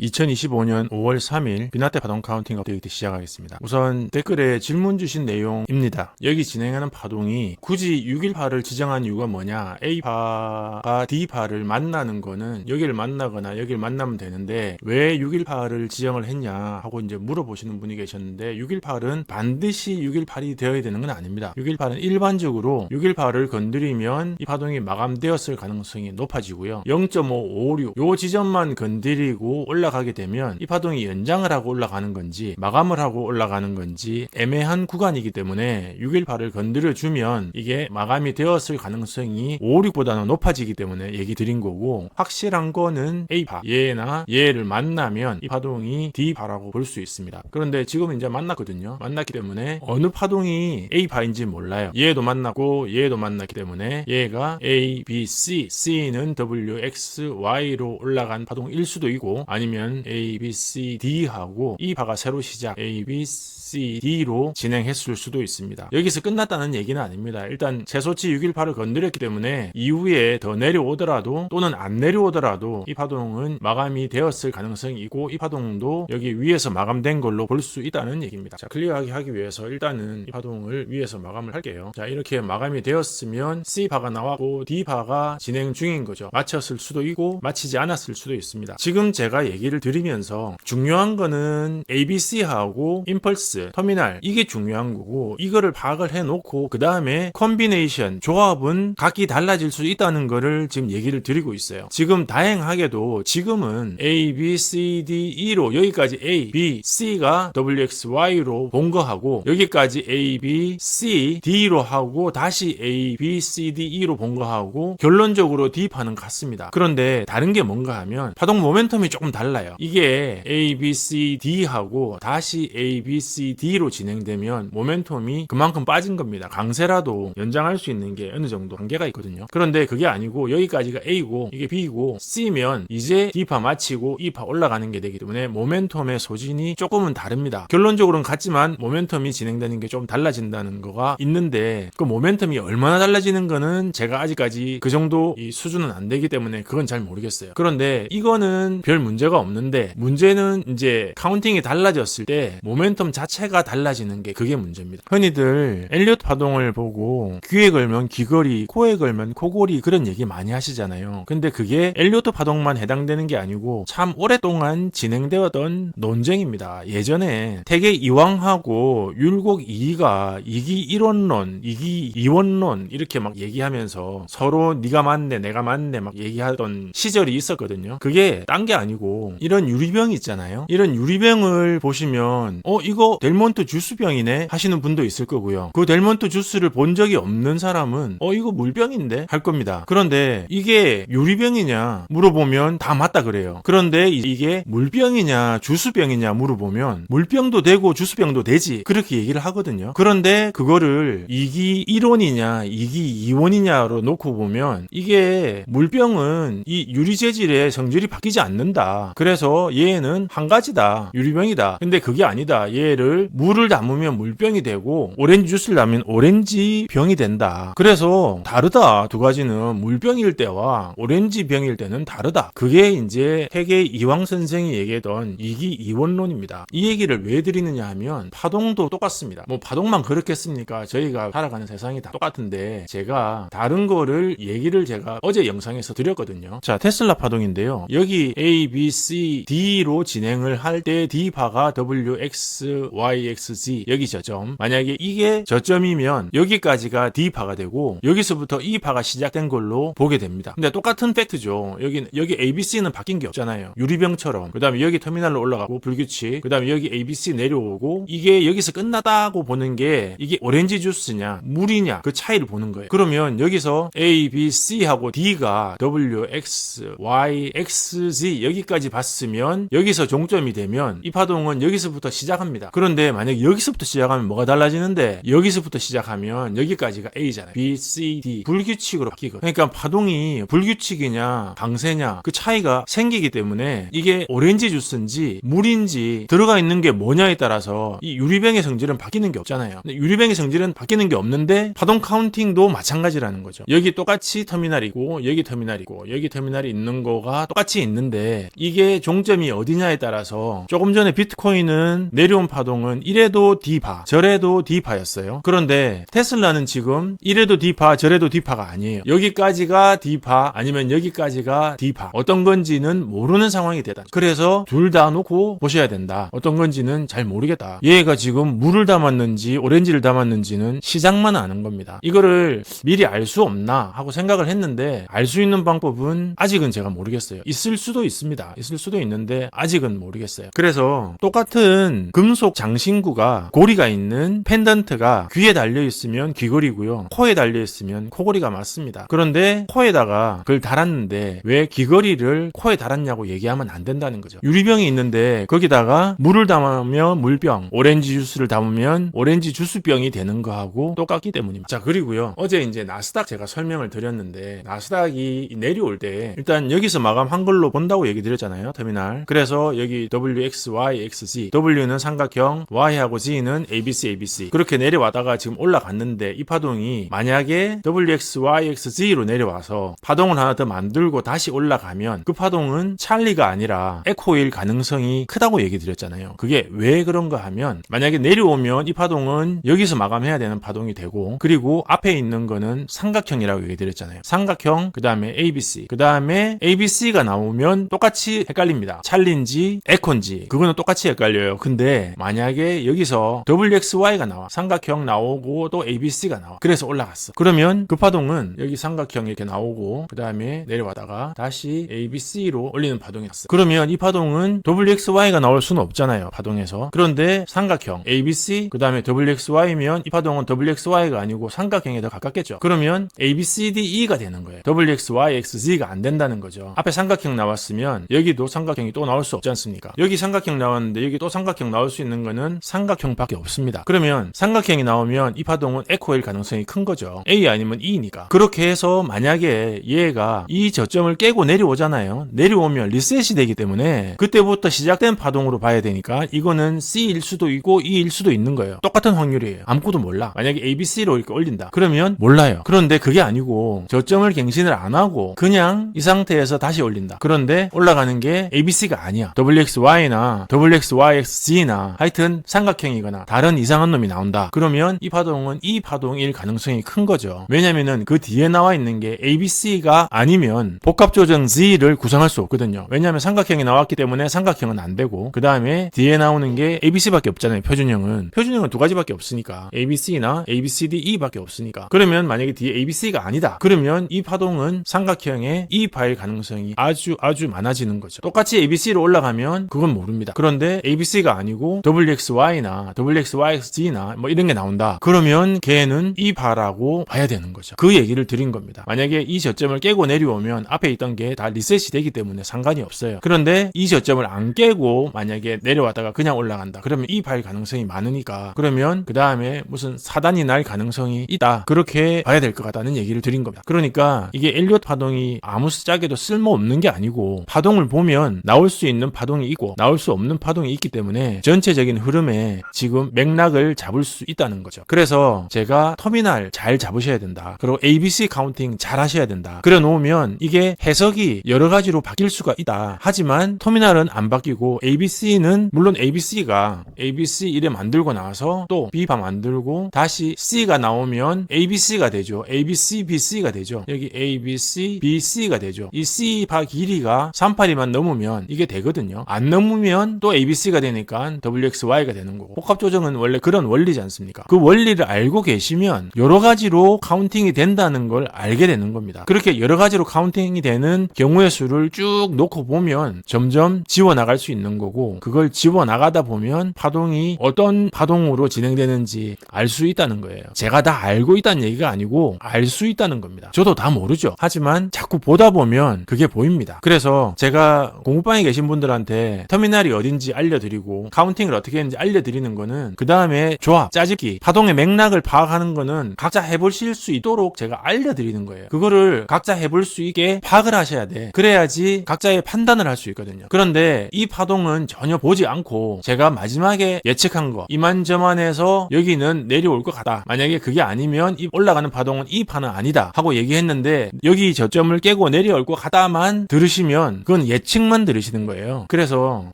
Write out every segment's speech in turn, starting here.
2025년 5월 3일 비나테 파동 카운팅 업데이트 시작하겠습니다. 우선 댓글에 질문 주신 내용입니다. 여기 진행하는 파동이 굳이 618을 지정한 이유가 뭐냐, A파가 D파를 만나는 거는 여기를 만나거나 여기를 만나면 되는데 왜 618을 지정을 했냐 하고 이제 물어보시는 분이 계셨는데, 618은 반드시 618이 되어야 되는 건 아닙니다. 618은 일반적으로 618을 건드리면 이 파동이 마감되었을 가능성이 높아지고요. 0.556 요 지점만 건드리고 올라가게 되면 이 파동이 연장을 하고 올라가는 건지 마감을 하고 올라가는 건지 애매한 구간이기 때문에 618을 건드려주면 이게 마감이 되었을 가능성이 556보다는 높아지기 때문에 얘기 드린 거고, 확실한 거는 A파 얘나 얘를 만나면 이 파동이 D파라고 볼 수 있습니다. 그런데 지금 이제 만났거든요. 만났기 때문에 어느 파동이 A파인지 몰라요. 얘도 만났고 얘도 만났기 때문에 얘가 A, B, C, C는 W, X, Y로 올라간 파동일 수도 있고, 아니면 A, B, C, D 하고 이 파가 새로 시작 A, B, C, D로 진행했을 수도 있습니다. 여기서 끝났다는 얘기는 아닙니다. 일단 최소치 618을 건드렸기 때문에 이후에 더 내려오더라도 또는 안 내려오더라도 이 파동은 마감이 되었을 가능성이 있고, 이 파동도 여기 위에서 마감된 걸로 볼 수 있다는 얘기입니다. 자, 클리어하게 하기 위해서 일단은 이 파동을 위에서 마감을 할게요. 자, 이렇게 마감이 되었으면 C파가 나왔고 D파가 진행 중인 거죠. 마쳤을 수도 있고 마치지 않았을 수도 있습니다. 지금 제가 얘기를 드리면서 중요한 거는 ABC하고 임펄스, 터미널, 이게 중요한 거고, 이거를 파악을 해놓고 그 다음에 콤비네이션, 조합은 각기 달라질 수 있다는 거를 지금 얘기를 드리고 있어요. 지금 다행하게도 지금은 A, B, C, D, E로 여기까지 A, B, C가 W, X, Y로 본 거하고 여기까지 A, B, C, D로 하고 다시 A, B, C, D, E로 본 거하고 결론적으로 D파는 같습니다. 그런데 다른 게 뭔가 하면 파동 모멘텀이 조금 달라요. 이게 A, B, C, D하고 다시 A, B, C, D로 진행되면 모멘텀이 그만큼 빠진 겁니다. 강세라도 연장할 수 있는 게 어느 정도 한계가 있거든요. 그런데 그게 아니고 여기까지가 A고 이게 B고 C면 이제 D파 마치고 E파 올라가는 게 되기 때문에 모멘텀의 소진이 조금은 다릅니다. 결론적으로는 같지만 모멘텀이 진행되는 게 좀 달라진다는 거가 있는데, 그 모멘텀이 얼마나 달라지는 거는 제가 아직까지 그 정도 이 수준은 안 되기 때문에 그건 잘 모르겠어요. 그런데 이거는 별 문제가 없는데, 문제는 이제 카운팅이 달라졌을 때 모멘텀 자체가 달라지는 게 그게 문제입니다. 흔히들 엘리엇 파동을 보고 귀에 걸면 귀걸이, 코에 걸면 코골이 그런 얘기 많이 하시잖아요. 근데 그게 엘리엇 파동만 해당되는 게 아니고 참 오랫동안 진행되었던 논쟁입니다. 예전에 태계 이왕하고 율곡 이이가 이기 일원론, 이기 이원론 이렇게 막 얘기하면서 서로 네가 맞네 내가 맞네 막 얘기하던 시절이 있었거든요. 그게 딴 게 아니고 이런 유리병 있잖아요. 이런 유리병을 보시면 이거 델몬트 주스병이네 하시는 분도 있을 거고요. 그 델몬트 주스를 본 적이 없는 사람은 이거 물병인데 할 겁니다. 그런데 이게 유리병이냐 물어보면 다 맞다 그래요. 그런데 이게 물병이냐 주스병이냐 물어보면 물병도 되고 주스병도 되지 그렇게 얘기를 하거든요. 그런데 그거를 이기 1원이냐 이기 2원이냐로 놓고 보면 이게 물병은 이 유리 재질의 성질이 바뀌지 않는다. 그래서 얘는 한 가지다. 유리병이다. 근데 그게 아니다. 얘를 물을 담으면 물병이 되고 오렌지 주스를 담으면 오렌지 병이 된다. 그래서 다르다. 두 가지는 물병일 때와 오렌지 병일 때는 다르다. 그게 이제 태계 이왕 선생이 얘기했던 이기 이원론입니다. 이 얘기를 왜 드리느냐 하면 파동도 똑같습니다. 뭐 파동만 그렇겠습니까? 저희가 살아가는 세상이 다 똑같은데 제가 다른 거를 얘기를 제가 어제 영상에서 드렸거든요. 자, 테슬라 파동인데요. 여기 A, B, C, D로 진행을 할 때 D파가 W, X, Y, X, Z 여기 저점. 만약에 이게 저점이면 여기까지가 D파가 되고 여기서부터 E파가 시작된 걸로 보게 됩니다. 근데 똑같은 팩트죠. 여기 A, B, C는 바뀐 게 없잖아요. 유리병처럼. 그 다음에 여기 터미널로 올라가고 불규칙. 그 다음에 여기 A, B, C 내려오고 이게 여기서 끝나다고 보는 게 이게 오렌지 주스냐 물이냐 그 차이를 보는 거예요. 그러면 여기서 A, B, C하고 D가 W, X, Y, X, Z 여기까지 봤으면 여기서 종점이 되면 이 파동은 여기서부터 시작합니다. 그런데 만약에 여기서부터 시작하면 뭐가 달라지는데, 여기서부터 시작하면 여기까지가 A잖아요. B, C, D 불규칙으로 바뀌거든요. 그러니까 파동이 불규칙이냐 강세냐 그 차이가 생기기 때문에 이게 오렌지 주스인지 물인지 들어가 있는 게 뭐냐에 따라서 이 유리병의 성질은 바뀌는 게 없잖아요. 근데 유리병의 성질은 바뀌는 게 없는데 파동 카운팅도 마찬가지라는 거죠. 여기 똑같이 터미널이고 여기 터미널이고 여기 터미널이 있는 거가 똑같이 있는데 이게 이게 종점이 어디냐에 따라서 조금 전에 비트코인은 내려온 파동은 이래도 D파 저래도 D파였어요. 그런데 테슬라는 지금 이래도 D파 저래도 D파가 아니에요. 여기까지가 D파 아니면 여기까지가 D파 어떤 건지는 모르는 상황이 되다. 그래서 둘 다 놓고 보셔야 된다. 어떤 건지는 잘 모르겠다. 얘가 지금 물을 담았는지 오렌지를 담았는지는 시장만 아는 겁니다. 이거를 미리 알 수 없나 하고 생각을 했는데 알 수 있는 방법은 아직은 제가 모르겠어요. 있을 수도 있습니다. 있을 수도 있는데 아직은 모르겠어요. 그래서 똑같은 금속 장신구가 고리가 있는 펜던트가 귀에 달려있으면 귀걸이고요. 코에 달려있으면 코걸이가 맞습니다. 그런데 코에다가 그걸 달았는데 왜 귀걸이를 코에 달았냐고 얘기하면 안 된다는 거죠. 유리병이 있는데 거기다가 물을 담으면 물병, 오렌지 주스를 담으면 오렌지 주스병이 되는 거하고 똑같기 때문입니다. 자, 그리고요. 어제 이제 나스닥 제가 설명을 드렸는데 나스닥이 내려올 때 일단 여기서 마감한 걸로 본다고 얘기 드렸잖아요. 터미널. 그래서 여기 WX, Y, XZ W는 삼각형, Y하고 Z는 ABC, ABC 그렇게 내려와다가 지금 올라갔는데 이 파동이 만약에 WX, Y, XZ로 내려와서 파동을 하나 더 만들고 다시 올라가면 그 파동은 찰리가 아니라 에코일 가능성이 크다고 얘기 드렸잖아요. 그게 왜 그런가 하면 만약에 내려오면 이 파동은 여기서 마감해야 되는 파동이 되고 그리고 앞에 있는 거는 삼각형이라고 얘기 드렸잖아요. 삼각형 그 다음에 ABC 그 다음에 ABC가 나오면 똑같이 헷갈립니다. 찰리인지 에코인지 그거는 똑같이 헷갈려요. 근데 만약에 여기서 WXY가 나와 삼각형 나오고 또 ABC가 나와 그래서 올라갔어. 그러면 그 파동은 여기 삼각형 이렇게 나오고 그 다음에 내려와다가 다시 ABC로 올리는 파동이 났어. 그러면 이 파동은 WXY가 나올 수는 없잖아요. 파동에서. 그런데 삼각형 ABC 그 다음에 WXY면 이 파동은 WXY가 아니고 삼각형에 더 가깝겠죠. 그러면 ABCDE가 되는 거예요. WXYXZ가 안 된다는 거죠. 앞에 삼각형 나왔으면 여기도 삼각형이 또 나올 수 없지 않습니까? 여기 삼각형 나왔는데 여기 또 삼각형 나올 수 있는 거는 삼각형밖에 없습니다. 그러면 삼각형이 나오면 이 파동은 에코일 가능성이 큰 거죠. A 아니면 E니까. 그렇게 해서 만약에 얘가 이 저점을 깨고 내려오잖아요. 내려오면 리셋이 되기 때문에 그때부터 시작된 파동으로 봐야 되니까 이거는 C일 수도 있고 E일 수도 있는 거예요. 똑같은 확률이에요. 아무것도 몰라. 만약에 ABC로 이렇게 올린다. 그러면 몰라요. 그런데 그게 아니고 저점을 갱신을 안 하고 그냥 이 상태에서 다시 올린다. 그런데 올라가는 게 ABC가 아니야. WXY나 WXYXZ나 하여튼 삼각형이거나 다른 이상한 놈이 나온다. 그러면 이 파동은 이 파동일 가능성이 큰 거죠. 왜냐면은 그 뒤에 나와 있는 게 ABC가 아니면 복합조정 Z를 구성할 수 없거든요. 왜냐면 삼각형이 나왔기 때문에 삼각형은 안 되고 그 다음에 뒤에 나오는 게 ABC밖에 없잖아요. 표준형은 두 가지밖에 없으니까 ABC나 ABCDE밖에 없으니까. 그러면 만약에 뒤에 ABC가 아니다. 그러면 이 파동은 삼각형의 E파일 가능성이 아주 많아지는 거죠. 똑같이 ABC로 올라가면 그건 모릅니다. 그런데 ABC가 아니고 WXY나 WXYXZ나 뭐 이런 게 나온다. 그러면 걔는 E파라고 봐야 되는 거죠. 그 얘기를 드린 겁니다. 만약에 이 저점을 깨고 내려오면 앞에 있던 게 다 리셋이 되기 때문에 상관이 없어요. 그런데 이 저점을 안 깨고 만약에 내려왔다가 그냥 올라간다. 그러면 E파일 가능성이 많으니까 그러면 그 다음에 무슨 사단이 날 가능성이 있다. 그렇게 봐야 될 것 같다는 얘기를 드린 겁니다. 그러니까 이게 엘리엇 파동이 아무 짝에도 쓸모없는 게 아니고 파동을 보면 나올 수 있는 파동이 있고 나올 수 없는 파동이 있기 때문에 전체적인 흐름에 지금 맥락을 잡을 수 있다는 거죠. 그래서 제가 터미널 잘 잡으셔야 된다. 그리고 ABC 카운팅 잘 하셔야 된다. 그래 놓으면 이게 해석이 여러 가지로 바뀔 수가 있다. 하지만 터미널은 안 바뀌고 ABC는 물론 ABC가 ABC 이래 만들고 나서 또 B파 만들고 다시 C가 나오면 ABC가 되죠. ABC, BC가 되죠. 여기 ABC, BC가 되죠. 이 C파 길이가 382만 넘으면 이게 되거든요. 안 넘으면 또 ABC가 되니까 WXY가 되는 거고. 복합조정은 원래 그런 원리지 않습니까? 그 원리를 알고 계시면 여러 가지로 카운팅이 된다는 걸 알게 되는 겁니다. 그렇게 여러 가지로 카운팅이 되는 경우의 수를 쭉 놓고 보면 점점 지워나갈 수 있는 거고 그걸 지워나가다 보면 파동이 어떤 파동으로 진행되는지 알 수 있다는 거예요. 제가 다 알고 있다는 얘기가 아니고 알 수 있다는 겁니다. 저도 다 모르죠. 하지만 자꾸 보다 보면 그게 보입니다. 그래서 제가 공부방에 계신 분들한테 터미널이 어딘지 알려드리고 카운팅을 어떻게 했는지 알려드리는 거는 그 다음에 조합, 짜집기, 파동의 맥락을 파악하는 거는 각자 해보실 수 있도록 제가 알려드리는 거예요. 그거를 각자 해볼 수 있게 파악을 하셔야 돼. 그래야지 각자의 판단을 할 수 있거든요. 그런데 이 파동은 전혀 보지 않고 제가 마지막에 예측한 거 이만저만해서 여기는 내려올 것 같다. 만약에 그게 아니면 이 올라가는 파동은 이 파는 아니다 하고 얘기했는데 여기 저점을 깨고 내려올 것 같다만 들으시면 그건 예측 예측만 들으시는 거예요. 그래서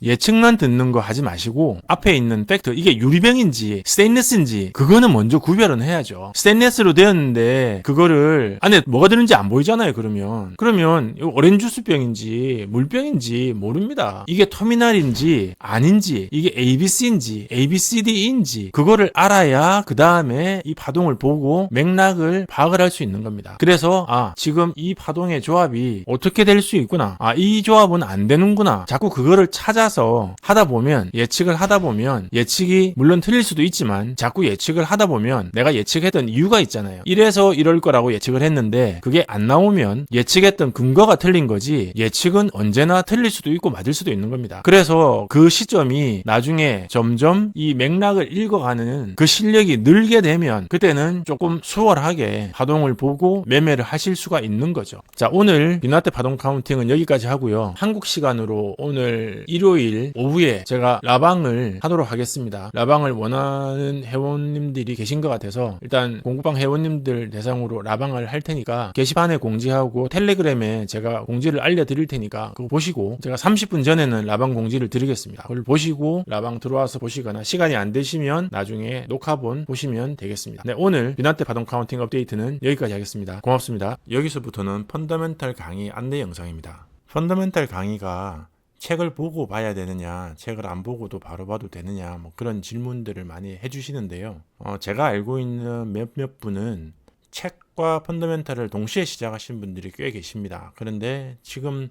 예측만 듣는 거 하지 마시고 앞에 있는 팩트, 이게 유리병인지 스테인리스인지 그거는 먼저 구별은 해야죠. 스테인리스로 되었는데 그거를 안에 뭐가 들는지 안 보이잖아요. 그러면 이거 오렌지 주스병인지 물병인지 모릅니다. 이게 터미널인지 아닌지, 이게 ABC인지 ABCD인지 그거를 알아야 그 다음에 이 파동을 보고 맥락을 파악을 할 수 있는 겁니다. 그래서 지금 이 파동의 조합이 어떻게 될 수 있구나, 이 조합은 안 되는구나, 자꾸 그거를 찾아서 하다 보면, 예측을 하다 보면, 예측이 물론 틀릴 수도 있지만 자꾸 예측을 하다 보면 내가 예측했던 이유가 있잖아요. 이래서 이럴 거라고 예측을 했는데 그게 안 나오면 예측했던 근거가 틀린 거지, 예측은 언제나 틀릴 수도 있고 맞을 수도 있는 겁니다. 그래서 그 시점이 나중에 점점 이 맥락을 읽어가는 그 실력이 늘게 되면 그때는 조금 수월하게 파동을 보고 매매를 하실 수가 있는 거죠. 자, 오늘 비나테 파동 카운팅은 여기까지 하고요. 한국 시간으로 오늘 일요일 오후에 제가 라방을 하도록 하겠습니다. 라방을 원하는 회원님들이 계신 것 같아서 일단 공구방 회원님들 대상으로 라방을 할 테니까 게시판에 공지하고 텔레그램에 제가 공지를 알려드릴 테니까 그거 보시고, 제가 30분 전에는 라방 공지를 드리겠습니다. 그걸 보시고 라방 들어와서 보시거나 시간이 안 되시면 나중에 녹화본 보시면 되겠습니다. 네, 오늘 비나테 파동 카운팅 업데이트는 여기까지 하겠습니다. 고맙습니다. 여기서부터는 펀더멘탈 강의 안내 영상입니다. 펀더멘탈 강의가 책을 보고 봐야 되느냐, 책을 안 보고도 바로 봐도 되느냐, 뭐 그런 질문들을 많이 해주시는데요. 제가 알고 있는 몇몇 분은 책과 펀더멘탈을 동시에 시작하신 분들이 꽤 계십니다. 그런데 지금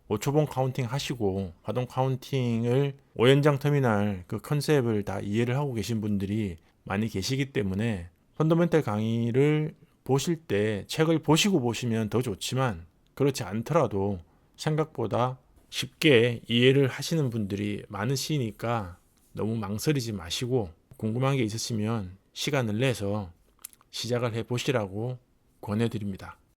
5초봉 카운팅 하시고 파동 카운팅을 5연장 터미널 그 컨셉을 다 이해를 하고 계신 분들이 많이 계시기 때문에 펀더멘탈 강의를 보실 때 책을 보시고 보시면 더 좋지만, 그렇지 않더라도 생각보다 쉽게 이해를 하시는 분들이 많으시니까 너무 망설이지 마시고 궁금한 게 있으시면 시간을 내서 시작을 해 보시라고 권해드립니다.